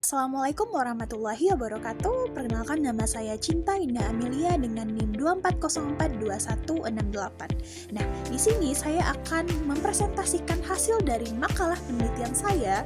Assalamualaikum warahmatullahi wabarakatuh. Perkenalkan, nama saya Cinta Indah Amelia dengan NIM 240421168. Nah, di sini saya akan mempresentasikan hasil dari makalah penelitian saya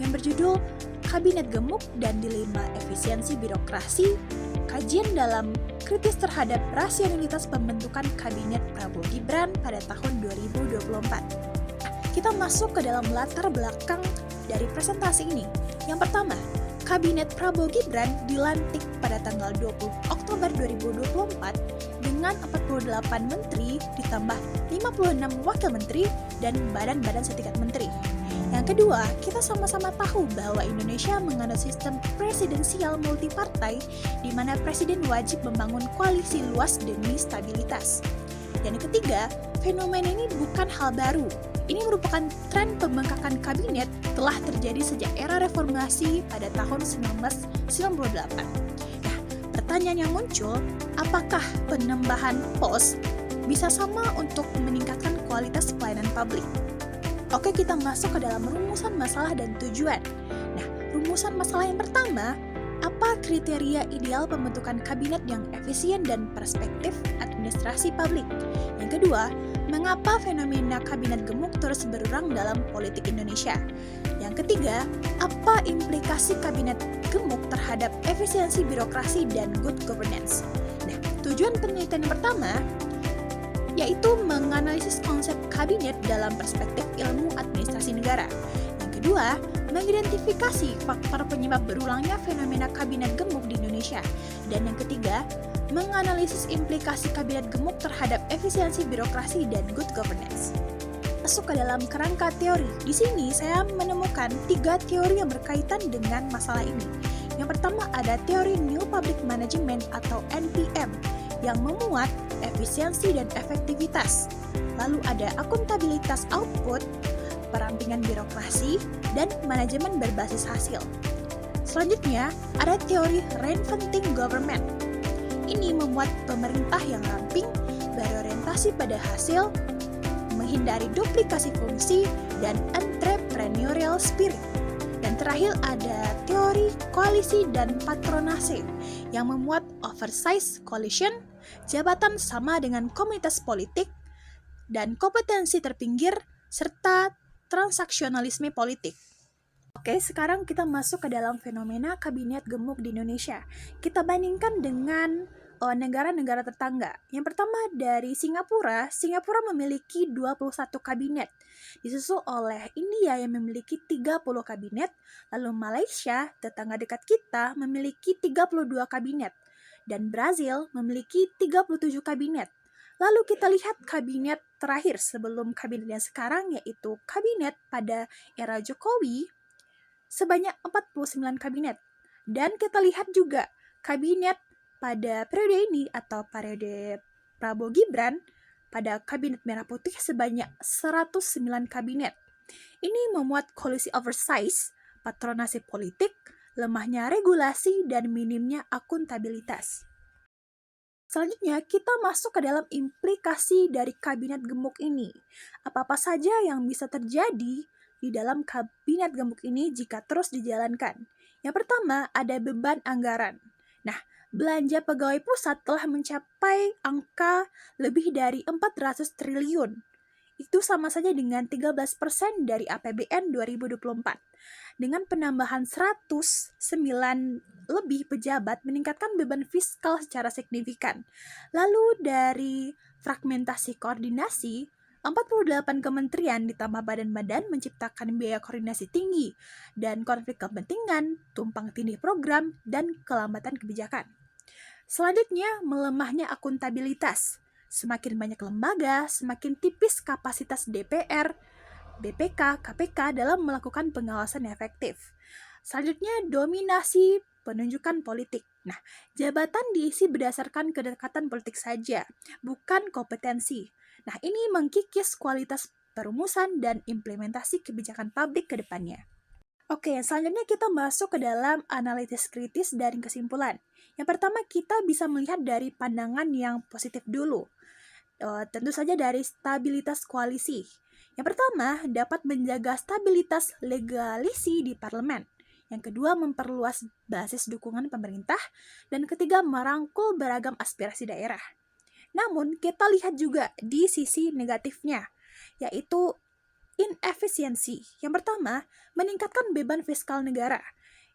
yang berjudul Kabinet Gemuk dan Dilema Efisiensi Birokrasi, Kajian dalam Kritis terhadap Rasionalitas Pembentukan Kabinet Prabowo Gibran pada tahun 2024. Kita masuk ke dalam latar belakang dari presentasi ini. Yang pertama, Kabinet Prabowo Gibran dilantik pada tanggal 20 Oktober 2024 dengan 48 menteri ditambah 56 wakil menteri dan badan-badan setingkat menteri. Yang kedua, kita sama-sama tahu bahwa Indonesia menganut sistem presidensial multipartai di mana presiden wajib membangun koalisi luas demi stabilitas. Dan yang ketiga, fenomena ini bukan hal baru. Ini merupakan tren pembengkakan kabinet telah terjadi sejak era reformasi pada tahun 1998. Nah, pertanyaan yang muncul, apakah penambahan pos bisa sama untuk meningkatkan kualitas pelayanan publik? Oke, kita masuk ke dalam rumusan masalah dan tujuan. Nah, rumusan masalah yang pertama, apa kriteria ideal pembentukan kabinet yang efisien dan perspektif administrasi publik? Yang kedua, mengapa fenomena kabinet gemuk terus berulang dalam politik Indonesia? Yang ketiga, apa implikasi kabinet gemuk terhadap efisiensi birokrasi dan good governance? Nah, tujuan penelitian yang pertama yaitu menganalisis konsep kabinet dalam perspektif ilmu administrasi negara. Yang kedua, mengidentifikasi faktor penyebab berulangnya fenomena kabinet gemuk di Indonesia. Dan yang ketiga, menganalisis implikasi kabinet gemuk terhadap efisiensi birokrasi dan good governance. Masuk ke dalam kerangka teori. Di sini saya menemukan 3 teori yang berkaitan dengan masalah ini. Yang pertama ada teori New Public Management atau NPM yang memuat efisiensi dan efektivitas. Lalu ada akuntabilitas output, perampingan birokrasi, dan manajemen berbasis hasil. Selanjutnya, ada teori Reinventing Government. Ini memuat pemerintah yang ramping, berorientasi pada hasil, menghindari duplikasi fungsi, dan entrepreneurial spirit. Dan terakhir ada teori koalisi dan patronase yang memuat oversize coalition, jabatan sama dengan komunitas politik, dan kompetensi terpinggir, serta transaksionalisme politik. Oke, sekarang kita masuk ke dalam fenomena kabinet gemuk di Indonesia. Kita bandingkan dengan negara-negara tetangga. Yang pertama dari Singapura. Singapura memiliki 21 kabinet, disusul oleh India yang memiliki 30 kabinet, lalu Malaysia, tetangga dekat kita, memiliki 32 kabinet, dan Brazil memiliki 37 kabinet. Lalu kita lihat kabinet terakhir sebelum kabinet yang sekarang, yaitu kabinet pada era Jokowi, sebanyak 49 kabinet. Dan kita lihat juga kabinet pada periode ini atau periode Prabowo Gibran pada kabinet merah putih sebanyak 109 kabinet. Ini memuat koalisi oversize, patronase politik, lemahnya regulasi, dan minimnya akuntabilitas. Selanjutnya, kita masuk ke dalam implikasi dari kabinet gemuk ini. Apa-apa saja yang bisa terjadi di dalam kabinet gemuk ini jika terus dijalankan? Yang pertama, ada beban anggaran. Nah, belanja pegawai pusat telah mencapai angka lebih dari 400 triliun. Itu sama saja dengan 13% dari APBN 2024. Dengan penambahan 109 lebih pejabat meningkatkan beban fiskal secara signifikan. Lalu dari fragmentasi koordinasi, 48 kementerian ditambah badan-badan menciptakan biaya koordinasi tinggi dan konflik kepentingan, tumpang tindih program, dan kelambatan kebijakan. Selanjutnya, melemahnya akuntabilitas. Semakin banyak lembaga, semakin tipis kapasitas DPR, BPK, KPK dalam melakukan pengawasan yang efektif. Selanjutnya, dominasi penunjukan politik. Nah, jabatan diisi berdasarkan kedekatan politik saja, bukan kompetensi. Nah, ini mengkikis kualitas perumusan dan implementasi kebijakan publik ke depannya. Oke, selanjutnya kita masuk ke dalam analisis kritis dan kesimpulan. Yang pertama, kita bisa melihat dari pandangan yang positif dulu. Tentu saja dari stabilitas koalisi. Yang pertama, dapat menjaga stabilitas legalisi di parlemen. Yang kedua, memperluas basis dukungan pemerintah. Dan ketiga, merangkul beragam aspirasi daerah. Namun, kita lihat juga di sisi negatifnya, yaitu inefisiensi. Yang pertama, meningkatkan beban fiskal negara.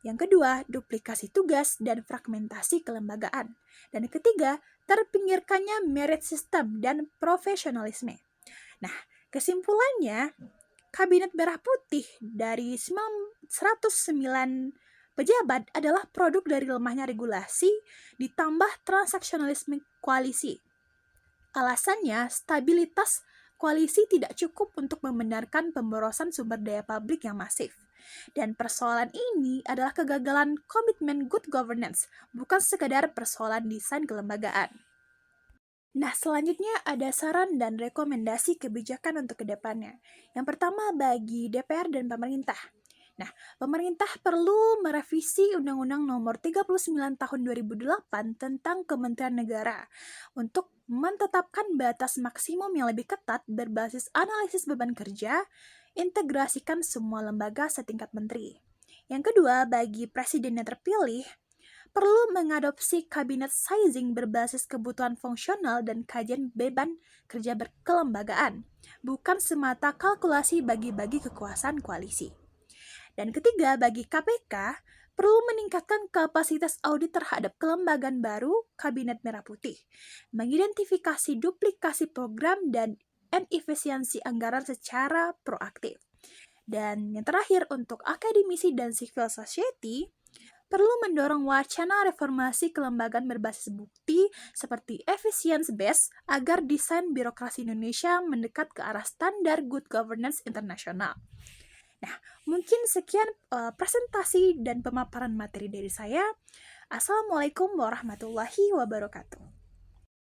Yang kedua, duplikasi tugas dan fragmentasi kelembagaan. Dan yang ketiga, terpinggirkannya merit system dan profesionalisme. Nah, kesimpulannya, Kabinet Merah Putih dari 109 pejabat adalah produk dari lemahnya regulasi ditambah transaksionalisme koalisi. Alasannya, stabilitas koalisi tidak cukup untuk membenarkan pemborosan sumber daya publik yang masif. Dan persoalan ini adalah kegagalan komitmen good governance, bukan sekadar persoalan desain kelembagaan. Nah, selanjutnya ada saran dan rekomendasi kebijakan untuk kedepannya. Yang pertama, bagi DPR dan pemerintah. Nah, pemerintah perlu merevisi Undang-Undang Nomor 39 Tahun 2008 tentang Kementerian Negara untuk menetapkan batas maksimum yang lebih ketat berbasis analisis beban kerja, integrasikan semua lembaga setingkat menteri. Yang kedua, bagi presiden yang terpilih, perlu mengadopsi kabinet sizing berbasis kebutuhan fungsional dan kajian beban kerja berkelembagaan, bukan semata kalkulasi bagi-bagi kekuasaan koalisi. Dan ketiga, bagi KPK, perlu meningkatkan kapasitas audit terhadap kelembagaan baru Kabinet Merah Putih, mengidentifikasi duplikasi program dan inefisiensi anggaran secara proaktif. Dan yang terakhir, untuk akademisi dan civil society, perlu mendorong wacana reformasi kelembagaan berbasis bukti seperti efficiency based agar desain birokrasi Indonesia mendekat ke arah standar good governance internasional. Nah, mungkin sekian presentasi dan pemaparan materi dari saya. Assalamualaikum warahmatullahi wabarakatuh.